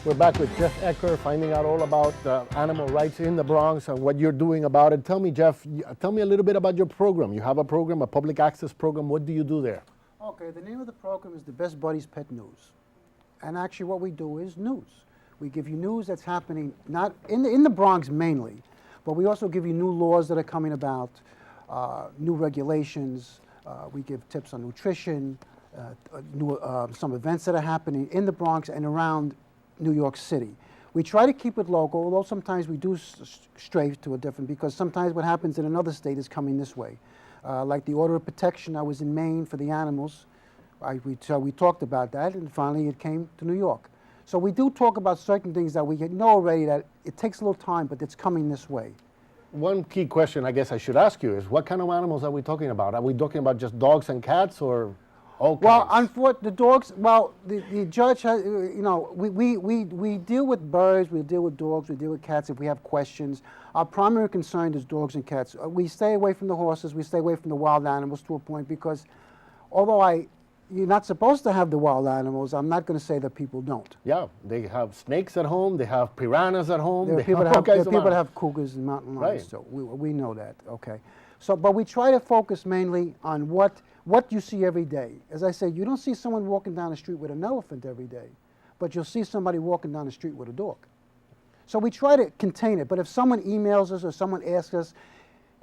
We're back with Jeff Ecker, finding out all about animal rights in the Bronx and what you're doing about it. Tell me, Jeff, tell me a little bit about your program. You have a program, a public access program. What do you do there? Okay, the name of the program is the Best Buddies Pet News. And actually what we do is news. We give you news that's happening, not in the Bronx mainly, but we also give you new laws that are coming about, new regulations. We give tips on nutrition, some events that are happening in the Bronx and around New York City. We try to keep it local, although sometimes we do stray to a different, because sometimes what happens in another state is coming this way. Like the order of protection, I was in Maine for the animals. We talked about that, and finally it came to New York. So we do talk about certain things that we know already that it takes a little time, but it's coming this way. One key question I guess I should ask you is, what kind of animals are we talking about? Are we talking about just dogs and cats, or all kinds? Well, unfortunately, the dogs, well, the judge has, you know, we deal with birds, we deal with dogs, we deal with cats if we have questions. Our primary concern is dogs and cats. We stay away from the horses, we stay away from the wild animals to a point, because although you're not supposed to have the wild animals, I'm not going to say that people don't. Yeah, they have snakes at home, they have piranhas at home. There are people that have cougars and mountain lions, right. So we know that, okay. So, but we try to focus mainly on what you see every day. As I say, you don't see someone walking down the street with an elephant every day, but you'll see somebody walking down the street with a dog. So we try to contain it, but if someone emails us or someone asks us,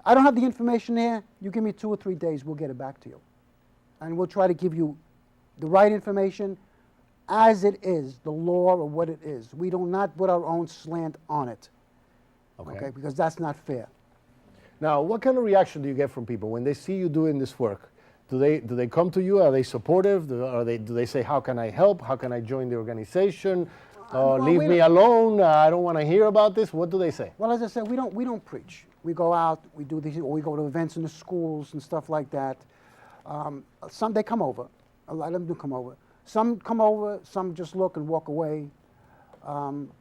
I don't have the information there, you give me 2 or 3 days, we'll get it back to you. And we'll try to give you the right information as it is, the law or what it is. We do not put our own slant on it, okay? Because that's not fair. Now, what kind of reaction do you get from people when they see you doing this work? Do they come to you? Are they supportive? Do they say, how can I help? How can I join the organization? Leave me alone. I don't want to hear about this. What do they say? Well, as I said, we don't preach. We go out, we do these, or we go to events in the schools and stuff like that. Some they come over. A lot of them do come over. Some come over. Some just look and walk away.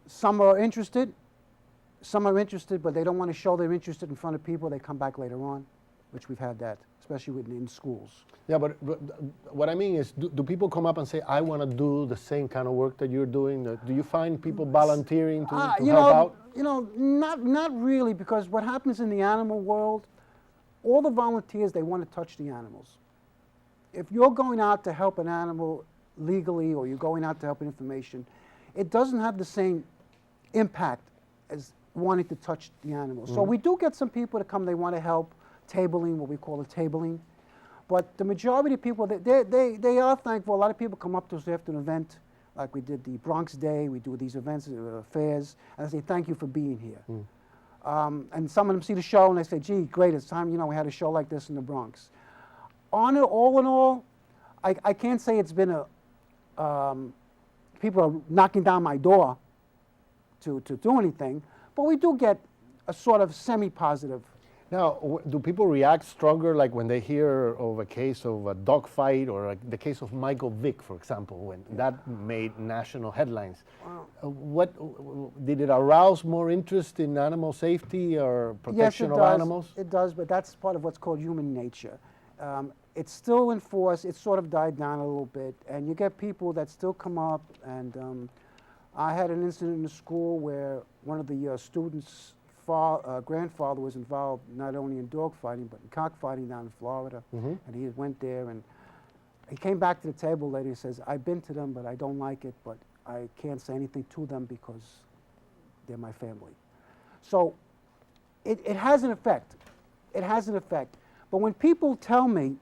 Some are interested. Some are interested, but they don't want to show they're interested in front of people. They come back later on, which we've had that, especially in schools. Yeah, but what I mean is, do people come up and say, I want to do the same kind of work that you're doing? Do you find people volunteering to help out? You know, not really, because what happens in the animal world, all the volunteers, they want to touch the animals. If you're going out to help an animal legally, or you're going out to help information, it doesn't have the same impact as wanting to touch the animals. Mm-hmm. So we do get some people to come, they want to help, tabling, what we call a tabling. But the majority of people, they are thankful. A lot of people come up to us after an event, like we did the Bronx Day, we do these events, fairs, and they say, thank you for being here. Mm. And some of them see the show and they say, gee, great, it's time, you know, we had a show like this in the Bronx. All in all, I can't say it's been people are knocking down my door to do anything, but we do get a sort of semi-positive. Now, do people react stronger, like when they hear of a case of a dog fight, or like the case of Michael Vick, for example, when that made national headlines? What did it arouse more interest in animal safety or protection of animals? Yes, it does, but that's part of what's called human nature. It's still in force. It's sort of died down a little bit, and you get people that still come up. And I had an incident in the school where one of the students' grandfather was involved not only in dog fighting but in cockfighting down in Florida. Mm-hmm. And he went there, and he came back to the table later. He says, "I've been to them, but I don't like it. But I can't say anything to them because they're my family." So it has an effect. It has an effect. But when people tell me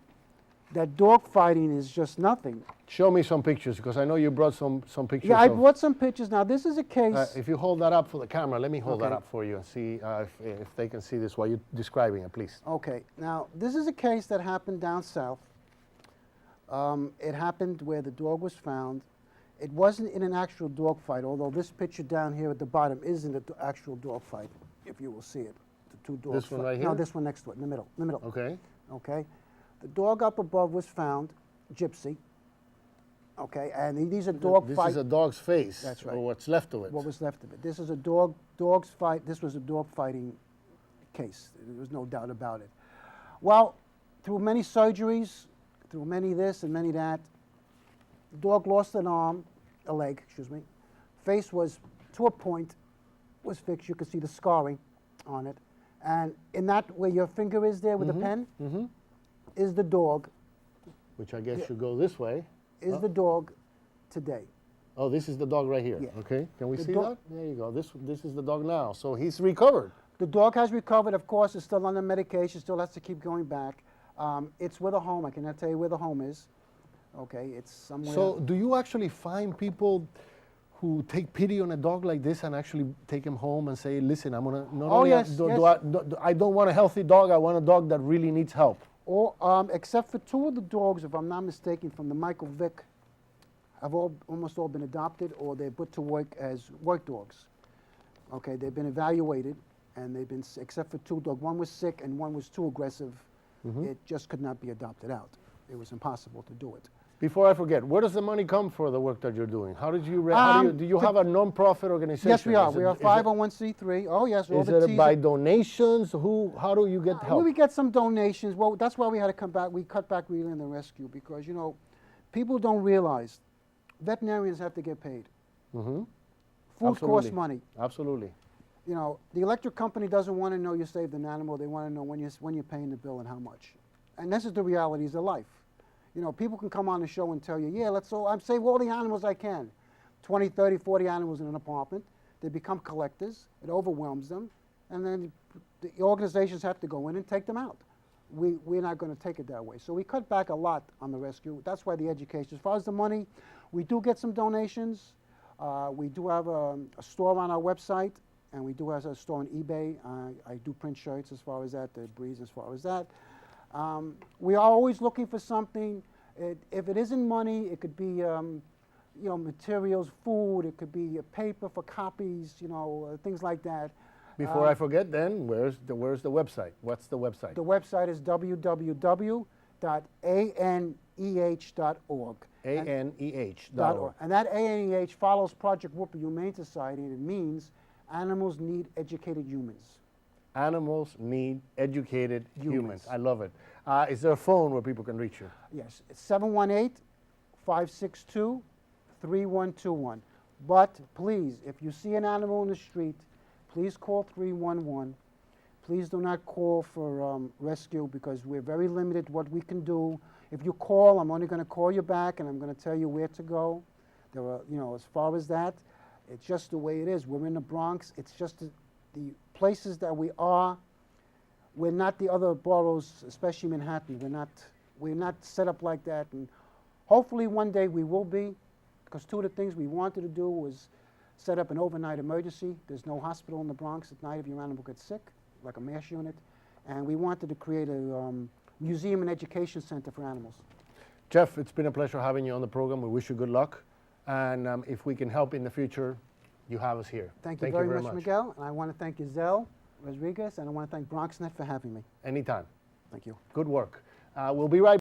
that dog fighting is just nothing. Show me some pictures, because I know you brought some pictures. Yeah, I brought some pictures. Now, this is a case. If you hold that up for the camera, let me hold that up for you and see if they can see this while you're describing it, please. Okay. Now, this is a case that happened down south. It happened where the dog was found. It wasn't in an actual dog fight, although this picture down here at the bottom isn't an actual dog fight, if you will see it. The two dogs. This one right here? No, this one next to it, in the middle. Okay. Okay. The dog up above was found, Gypsy. Okay, and these are dog fight. This is a dog's face. That's right. Or what's left of it. What was left of it. This is a dog's fight. This was a dog fighting case. There was no doubt about it. Well, through many surgeries, through many this and many that, the dog lost an arm, a leg, excuse me, face was, to a point, was fixed. You could see the scarring on it. And in that, where your finger is there with the pen, is the dog, Which I guess should go this way. is the dog today. Oh, this is the dog right here. Yeah. Okay, can we The see dog- that? There you go. This is the dog now. So he's recovered. The dog has recovered. Of course, it's still on the medication, still has to keep going back. It's with a home. I cannot tell you where the home is. Okay, it's somewhere. So do you actually find people who take pity on a dog like this and actually take him home and say, listen, I'm gonna not only yes, I don't want a healthy dog, I want a dog that really needs help. Or, except for two of the dogs, if I'm not mistaken, from the Michael Vick, have almost all been adopted, or they're put to work as work dogs. Okay, they've been evaluated, and they've been, except for two dogs. One was sick and one was too aggressive. It just could not be adopted out. It was impossible to do it. Before I forget, where does the money come for the work that you're doing? How did you, how do you have a non-profit organization? Yes, we are. Is We it- are is it- 501c3. Oh, yes. All Is the it T's by are- donations? How do you get help? We get some donations. Well, that's why we had to come back. We cut back really in the rescue because, you know, people don't realize veterinarians have to get paid. Food costs Absolutely. money. Absolutely. You know, the electric company doesn't want to know you saved an animal. They want to know when you're paying the bill and how much. And this is the realities of life. You know, people can come on the show and tell you, yeah, I'm save all the animals I can. 20, 30, 40 animals in an apartment. They become collectors. It overwhelms them. And then the organizations have to go in and take them out. We're not going to take it that way. So we cut back a lot on the rescue. That's why the education. As far as the money, we do get some donations. We do have a store on our website, and we do have a store on eBay. I do print shirts as far as that, the breeds as far as that. We are always looking for something. If it isn't money, it could be you know, materials, food. It could be paper for copies, you know, things like that. Before I forget, then where's the website? What's the website? The website is www.aneh.org. ANEH.org. And that ANEH follows Project Woope Humane Society, and it means animals need educated humans. Animals need educated humans. Humans. I love it. Is there a phone where people can reach you? Yes, it's 718-562-3121. But please, if you see an animal in the street, please call 311. Please do not call for rescue because we're very limited what we can do. If you call, I'm only going to call you back and I'm going to tell you where to go. There are, you know, as far as that, it's just the way it is. We're in the Bronx. It's just the places that we are. We're not the other boroughs, especially Manhattan. We're not set up like that. And hopefully one day we will be, because two of the things we wanted to do was set up an overnight emergency. There's no hospital in the Bronx at night if your animal gets sick, like a MASH unit. And we wanted to create a museum and education center for animals. Jeff, it's been a pleasure having you on the program. We wish you good luck. And if we can help in the future, you have us here. Thank you very much, Miguel. And I want to thank Giselle Rodriguez, and I want to thank BronxNet for having me. Anytime. Thank you. Good work. We'll be right